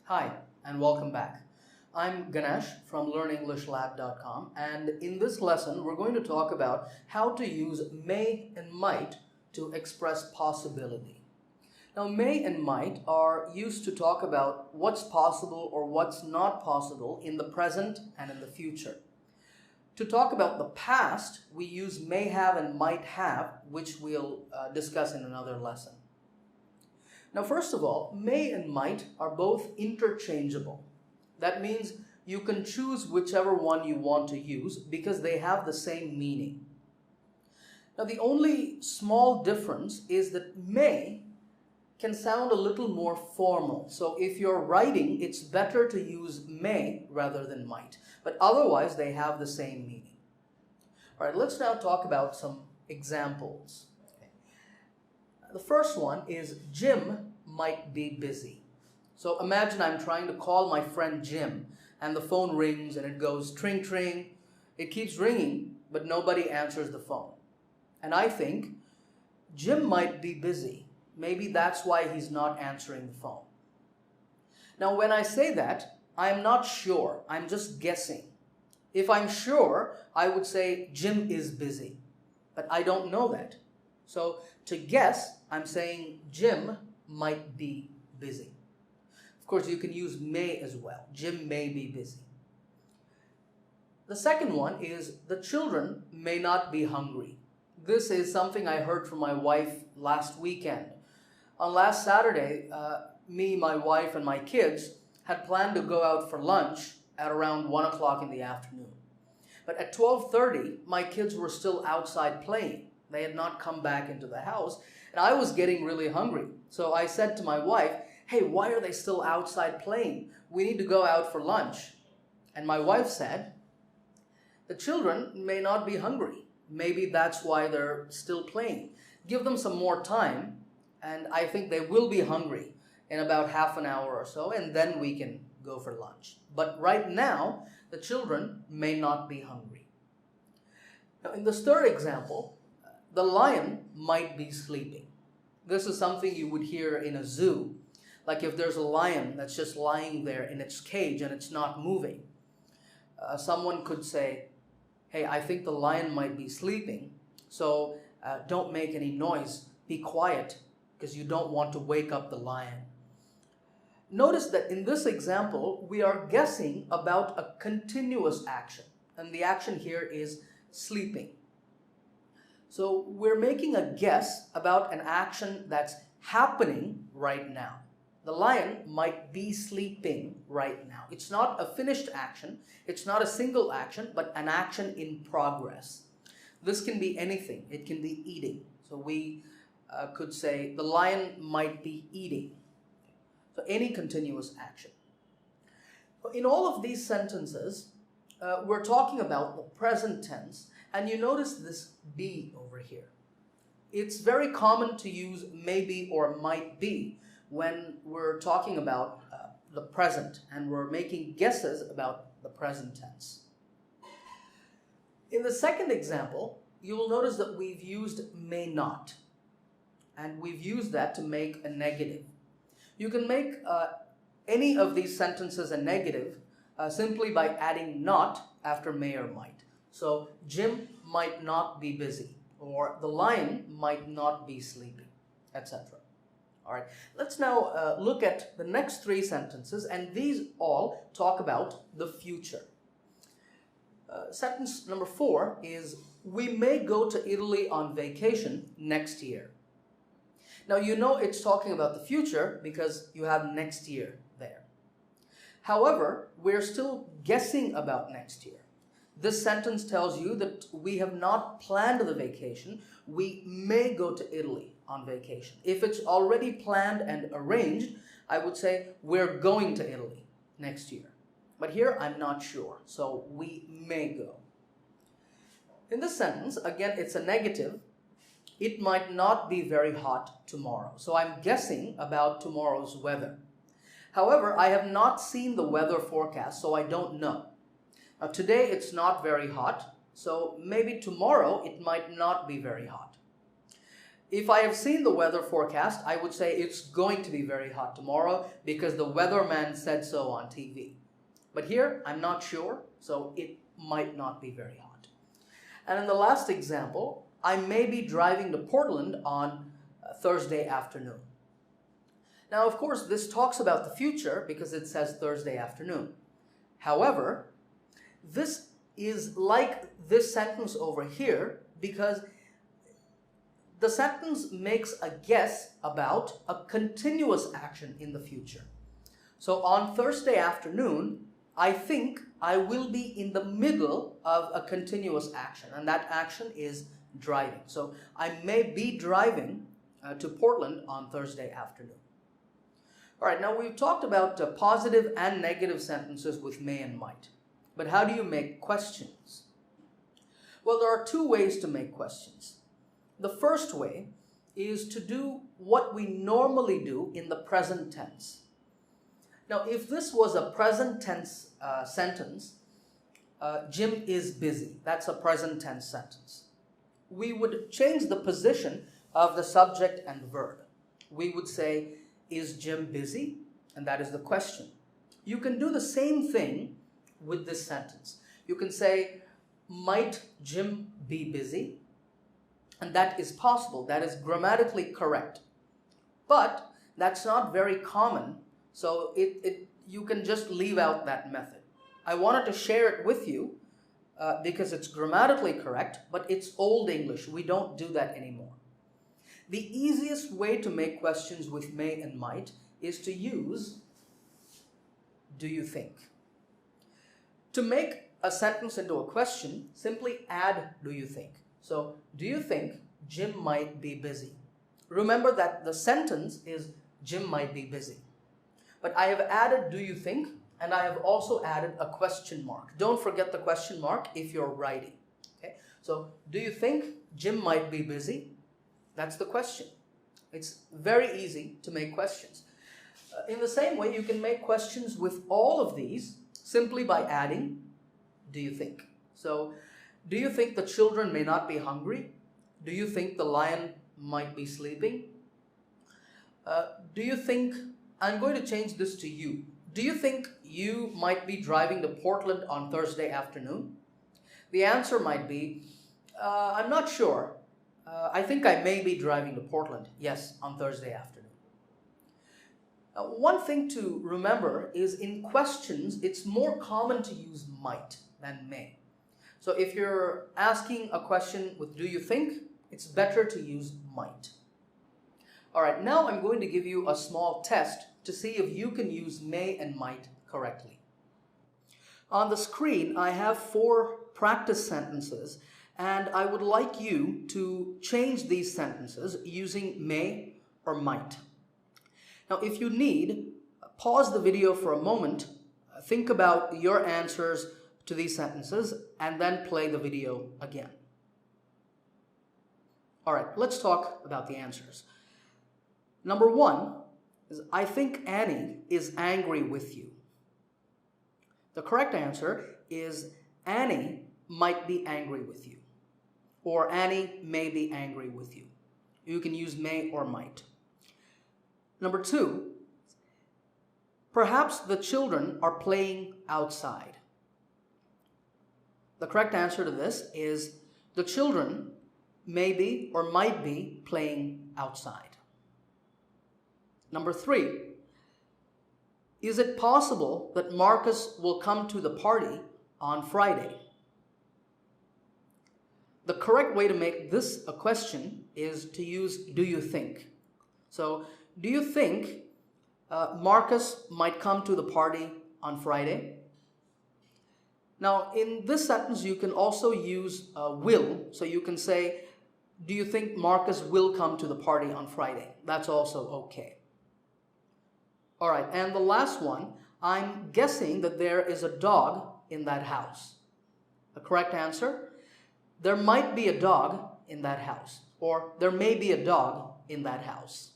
Hi, and welcome back. I'm Ganesh from LearnEnglishLab.com, and in this lesson, we're going to talk about how to use may and might to express possibility. Now, may and might are used to talk about what's possible or what's not possible in the present and in the future. To talk about the past, we use may have and might have, which we'll discuss in another lesson. Now, first of all, may and might are both interchangeable. That means you can choose whichever one you want to use because they have the same meaning. Now, the only small difference is that may can sound a little more formal. So if you're writing, it's better to use may rather than might. But otherwise, they have the same meaning. All right, let's now talk about some examples. The first one is Jim might be busy. So imagine I'm trying to call my friend Jim and the phone rings and it goes tring tring. It keeps ringing, but nobody answers the phone. And I think Jim might be busy. Maybe that's why he's not answering the phone. Now, when I say that, I'm not sure. I'm just guessing. If I'm sure, I would say Jim is busy. But I don't know that. So to guess, I'm saying Jim might be busy. Of course, you can use may as well. Jim may be busy. The second one is the children may not be hungry. This is something I heard from my wife last weekend. On last Saturday, me, my wife, and my kids had planned to go out for lunch at around 1 o'clock in the afternoon. But at 12:30, my kids were still outside playing. They had not come back into the house, and I was getting really hungry. So I said to my wife, hey, why are they still outside playing? We need to go out for lunch. And my wife said, the children may not be hungry. Maybe that's why they're still playing. Give them some more time, and I think they will be hungry in about half an hour or so, and then we can go for lunch. But right now, the children may not be hungry. Now, in this third example, the lion might be sleeping. This is something you would hear in a zoo. Like if there's a lion that's just lying there in its cage and it's not moving. Someone could say, hey, I think the lion might be sleeping, so don't make any noise. Be quiet because you don't want to wake up the lion. Notice that in this example, we are guessing about a continuous action. And the action here is sleeping. So we're making a guess about an action that's happening right now. The lion might be sleeping right now. It's not a finished action. It's not a single action, but an action in progress. This can be anything. It can be eating. So we could say the lion might be eating. So any continuous action. In all of these sentences, we're talking about the present tense. And you notice this be over here. It's very common to use maybe or might be when we're talking about the present and we're making guesses about the present tense. In the second example, you will notice that we've used may not. And we've used that to make a negative. You can make any of these sentences a negative simply by adding not after may or might. So Jim might not be busy, or the lion might not be sleeping, etc. All right, let's now look at the next three sentences, and these all talk about the future. Sentence number 4 is, we may go to Italy on vacation next year. Now, you know it's talking about the future because you have next year there. However, we're still guessing about next year. This sentence tells you that we have not planned the vacation. We may go to Italy on vacation. If it's already planned and arranged, I would say we're going to Italy next year. But here, I'm not sure, so we may go. In this sentence, again, it's a negative. It might not be very hot tomorrow. So I'm guessing about tomorrow's weather. However, I have not seen the weather forecast, so I don't know. Now, today it's not very hot, so maybe tomorrow it might not be very hot. If I have seen the weather forecast, I would say it's going to be very hot tomorrow because the weatherman said so on TV. But here, I'm not sure, so it might not be very hot. And in the last example, I may be driving to Portland on Thursday afternoon. Now, of course, this talks about the future because it says Thursday afternoon. However, this is like this sentence over here because the sentence makes a guess about a continuous action in the future. So on Thursday afternoon, I think I will be in the middle of a continuous action, and that action is driving. So I may be driving to Portland on Thursday afternoon. All right, now we've talked about positive and negative sentences with may and might. But how do you make questions? Well, there are two ways to make questions. The first way is to do what we normally do in the present tense. Now, if this was a present tense sentence, Jim is busy. That's a present tense sentence. We would change the position of the subject and the verb. We would say, is Jim busy? And that is the question. You can do the same thing with this sentence. You can say, might Jim be busy? And that is possible. That is grammatically correct. But that's not very common, so you can just leave out that method. I wanted to share it with you because it's grammatically correct, but it's Old English. We don't do that anymore. The easiest way to make questions with may and might is to use do you think. To make a sentence into a question, simply add do you think. So, do you think Jim might be busy? Remember that the sentence is Jim might be busy. But I have added do you think, and I have also added a question mark. Don't forget the question mark if you're writing. Okay? So, do you think Jim might be busy? That's the question. It's very easy to make questions. In the same way, you can make questions with all of these simply by adding do you think. So, do you think the children may not be hungry? Do you think the lion might be sleeping? Do you think, I'm going to change this to you. Do you think you might be driving to Portland on Thursday afternoon? The answer might be, I'm not sure. I think I may be driving to Portland, yes, on Thursday afternoon. One thing to remember is in questions, it's more common to use might than may. So if you're asking a question with do you think, it's better to use might. All right, now I'm going to give you a small test to see if you can use may and might correctly. On the screen, I have 4 practice sentences, and I would like you to change these sentences using may or might. Now, if you need, pause the video for a moment, think about your answers to these sentences, and then play the video again. All right, let's talk about the answers. Number 1 is, I think Annie is angry with you. The correct answer is, Annie might be angry with you, or Annie may be angry with you. You can use may or might. Number 2, perhaps the children are playing outside. The correct answer to this is, the children may be or might be playing outside. Number 3, is it possible that Marcus will come to the party on Friday? The correct way to make this a question is to use do you think. So, do you think Marcus might come to the party on Friday? Now, in this sentence, you can also use will. So you can say, do you think Marcus will come to the party on Friday? That's also okay. All right, and the last one, I'm guessing that there is a dog in that house. The correct answer, there might be a dog in that house, or there may be a dog in that house.